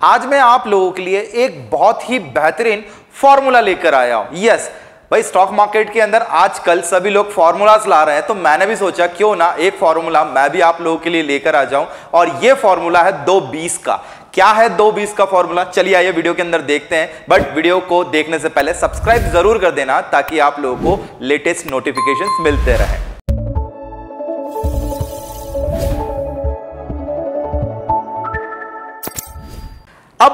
आज मैं आप लोगों के लिए एक बहुत ही बेहतरीन फॉर्मूला लेकर आया हूं। यस भाई, स्टॉक मार्केट के अंदर आजकल सभी लोग फॉर्मूलाज ला रहे हैं, तो मैंने भी सोचा क्यों ना एक फॉर्मूला मैं भी आप लोगों के लिए लेकर आ जाऊं। और यह फॉर्मूला है 2-20 का। क्या है 2-20 का फॉर्मूला, चलिए आइए वीडियो के अंदर देखते हैं। बट वीडियो को देखने से पहले सब्सक्राइब जरूर कर देना ताकि आप लोगों को लेटेस्ट नोटिफिकेशंस मिलते रहे। अब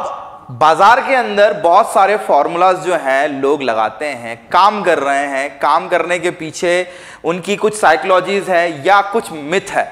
बाजार के अंदर बहुत सारे फॉर्मूलाज जो हैं लोग लगाते हैं, काम कर रहे हैं। काम करने के पीछे उनकी कुछ साइकोलॉजीज है या कुछ मिथ है।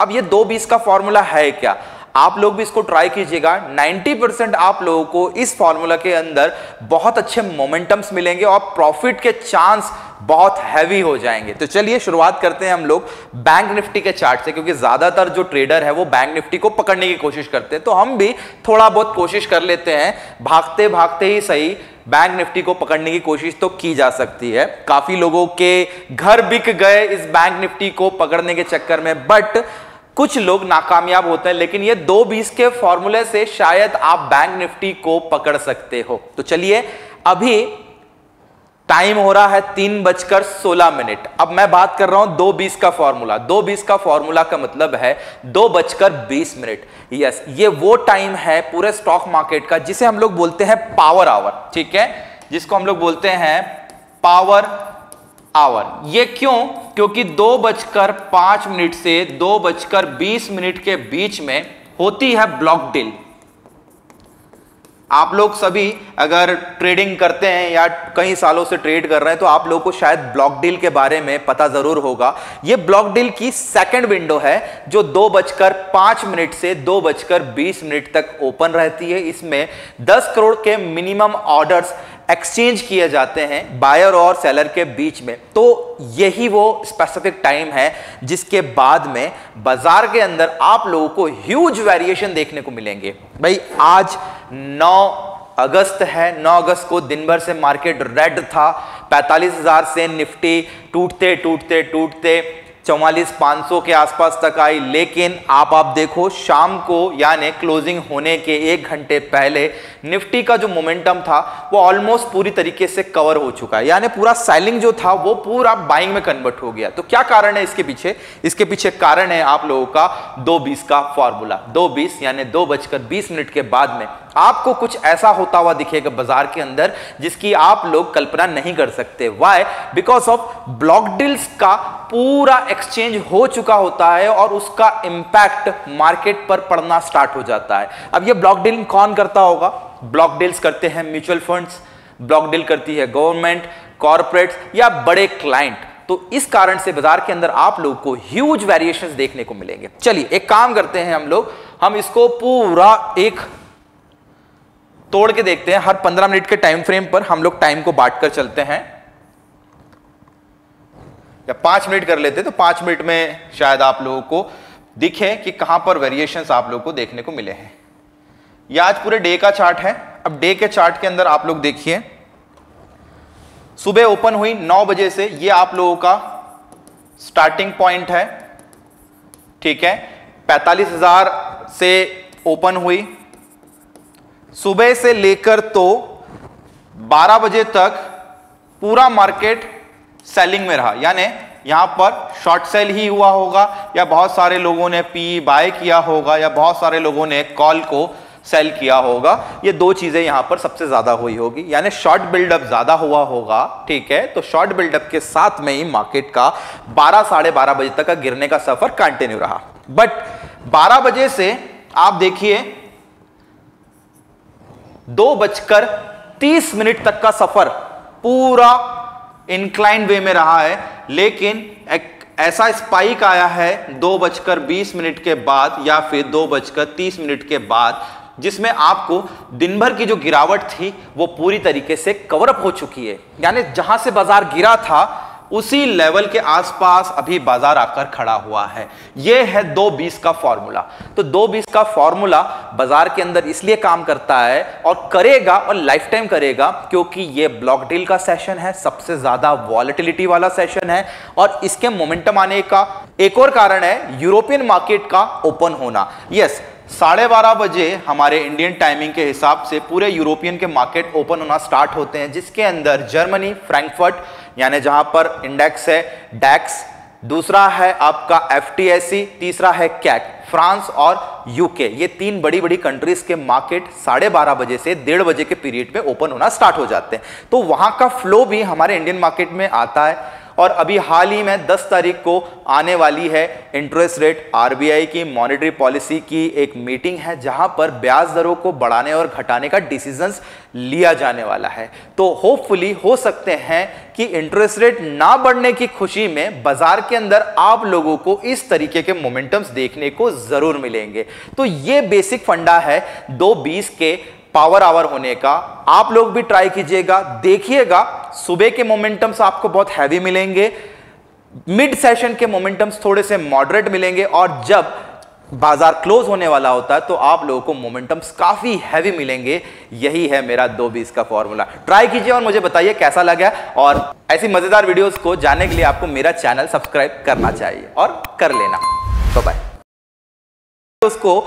अब ये 2-20 का फॉर्मूला है क्या, आप लोग भी इसको ट्राई कीजिएगा। 90% आप लोगों को इस फॉर्मूला के अंदर बहुत अच्छे मोमेंटम्स मिलेंगे और प्रॉफिट के चांस बहुत हैवी हो जाएंगे। तो चलिए शुरुआत करते हैं हम लोग बैंक निफ्टी के चार्ट से, क्योंकि ज्यादातर जो ट्रेडर है वो बैंक निफ्टी को पकड़ने की कोशिश करते हैं, तो हम भी थोड़ा बहुत कोशिश कर लेते हैं। भागते भागते ही सही, बैंक निफ्टी को पकड़ने की कोशिश तो की जा सकती है। काफी लोगों के घर बिक गए इस बैंक निफ्टी को पकड़ने के चक्कर में, बट कुछ लोग नाकामयाब होते हैं। लेकिन ये 2-20 के फॉर्मूले से शायद आप बैंक निफ्टी को पकड़ सकते हो। तो चलिए, अभी टाइम हो रहा है 3:16। अब मैं बात कर रहा हूं 2-20 का फॉर्मूला। 2-20 का फॉर्मूला का मतलब है 2:20। यस, ये वो टाइम है पूरे स्टॉक मार्केट का जिसे हम लोग बोलते हैं पावर आवर, ठीक है, जिसको हम लोग बोलते हैं पावर आवर। ये क्यों? क्योंकि 2:05 से 2:20 के बीच में होती है ब्लॉक डील। आप लोग सभी अगर ट्रेडिंग करते हैं या कई सालों से ट्रेड कर रहे हैं तो आप लोगों को शायद ब्लॉक डील के बारे में पता जरूर होगा। यह ब्लॉक डील की सेकंड विंडो है जो 2:05 से 2:20 तक ओपन रहती है। इसमें 10 करोड़ के मिनिमम ऑर्डर्स एक्सचेंज किए जाते हैं बायर और सेलर के बीच में। तो यही वो स्पेसिफिक टाइम है जिसके बाद में बाजार के अंदर आप लोगों को ह्यूज वेरिएशन देखने को मिलेंगे। भाई आज 9 अगस्त है। 9 अगस्त को दिन भर से मार्केट रेड था। 45,000 से निफ्टी टूटते 44,500 के आसपास तक आई। लेकिन आप देखो शाम को यानी क्लोजिंग होने के 1 घंटे पहले निफ्टी का जो मोमेंटम था वो ऑलमोस्ट पूरी तरीके से कवर हो चुका है, यानी पूरा सेलिंग जो था वो पूरा बाइंग में कन्वर्ट हो गया। तो क्या कारण है इसके पीछे? इसके पीछे कारण है आप लोगों का 2-20 का फॉर्मूला। 2-20 यानी 2:20 के बाद में आपको कुछ ऐसा होता हुआ दिखेगा बाजार के अंदर जिसकी आप लोग कल्पना नहीं कर सकते। Why? Because of block deals का पूरा एक्सचेंज हो चुका होता है और उसका इंपैक्ट मार्केट पर पड़ना स्टार्ट हो जाता है। अब ये ब्लॉक डील कौन करता होगा? ब्लॉक डील्स करते हैं म्यूचुअल फंड्स, ब्लॉक डील करती है गवर्नमेंट, कॉर्पोरेट्स या बड़े क्लाइंट। तो इस कारण से बाजार के अंदर आप लोग को ह्यूज वेरिएशंस देखने को मिलेंगे। चलिए एक काम करते हैं हम इसको पूरा एक तोड़ के देखते हैं। हर 15 मिनट के टाइम फ्रेम पर हम लोग टाइम को बांट कर चलते हैं, या 5 मिनट कर लेते हैं तो 5 मिनट में शायद आप लोगों को दिखे कि कहां पर वेरिएशंस आप लोगों को देखने को मिले हैं। यह आज पूरे डे का चार्ट है। अब डे के चार्ट के अंदर आप लोग देखिए, सुबह ओपन हुई 9 बजे से, यह आप लोगों का स्टार्टिंग पॉइंट है, ठीक है। 45,000 से ओपन हुई। सुबह से लेकर तो 12 बजे तक पूरा मार्केट सेलिंग में रहा, यानी यहां पर शॉर्ट सेल ही हुआ होगा या बहुत सारे लोगों ने पी बाय किया होगा या बहुत सारे लोगों ने कॉल को सेल किया होगा। ये दो चीजें यहां पर सबसे ज्यादा हुई होगी, यानी शॉर्ट बिल्डअप ज्यादा हुआ होगा, ठीक है। तो शॉर्ट बिल्डअप के साथ में ही मार्केट का 12 साढ़े 12 बजे तक का गिरने का सफर कंटिन्यू रहा। बट 12 बजे से आप देखिए 2:30 तक का सफर पूरा इंक्लाइन वे में रहा है। लेकिन एक ऐसा स्पाइक आया है 2:20 के बाद या फिर 2:30 के बाद, जिसमें आपको दिन भर की जो गिरावट थी वो पूरी तरीके से कवर अप हो चुकी है। यानी जहां से बाजार गिरा था उसी लेवल के आसपास अभी बाजार आकर खड़ा हुआ है। यह है 2-20 का फॉर्मूला। तो 2-20 का फॉर्मूला बाजार के अंदर इसलिए काम करता है और करेगा और लाइफ टाइम करेगा क्योंकि यह ब्लॉक डील का सेशन है, सबसे ज्यादा वॉलेटिलिटी वाला सेशन है। और इसके मोमेंटम आने का एक और कारण है यूरोपियन मार्केट का ओपन होना। यस, 12:30 बजे हमारे इंडियन टाइमिंग के हिसाब से पूरे यूरोपियन के मार्केट ओपन होना स्टार्ट होते हैं, जिसके अंदर जर्मनी फ्रैंकफर्ट यानी जहां पर इंडेक्स है डैक्स, दूसरा है आपका FTSE, तीसरा है कैक, फ्रांस और यूके। ये 3 बड़ी बड़ी कंट्रीज के मार्केट 12:30 बजे से 1:30 बजे के पीरियड पे ओपन होना स्टार्ट हो जाते हैं। तो वहां का फ्लो भी हमारे इंडियन मार्केट में आता है। और अभी हाल ही में 10 तारीख को आने वाली है इंटरेस्ट रेट RBI की मॉनेटरी पॉलिसी की एक मीटिंग है, जहां पर ब्याज दरों को बढ़ाने और घटाने का डिसीजंस लिया जाने वाला है। तो होपफुली हो सकते हैं कि इंटरेस्ट रेट ना बढ़ने की खुशी में बाजार के अंदर आप लोगों को इस तरीके के मोमेंटम्स देखने को जरूर मिलेंगे। तो ये बेसिक फंडा है 2:20 के पावर आवर होने का। आप लोग भी ट्राई कीजिएगा, देखिएगा। सुबह के मोमेंटम्स आपको बहुत हैवी मिलेंगे, मिड सेशन के मोमेंटम्स थोड़े से मॉडरेट मिलेंगे, और जब बाजार क्लोज होने वाला होता है तो आप लोगों को मोमेंटम्स काफी हैवी मिलेंगे। यही है मेरा 2:20 का फॉर्मूला। ट्राई कीजिए और मुझे बताइए कैसा लगा। और ऐसी मजेदार वीडियोस को जानने के लिए आपको मेरा चैनल सब्सक्राइब करना चाहिए और कर लेना। Bye bye. उसको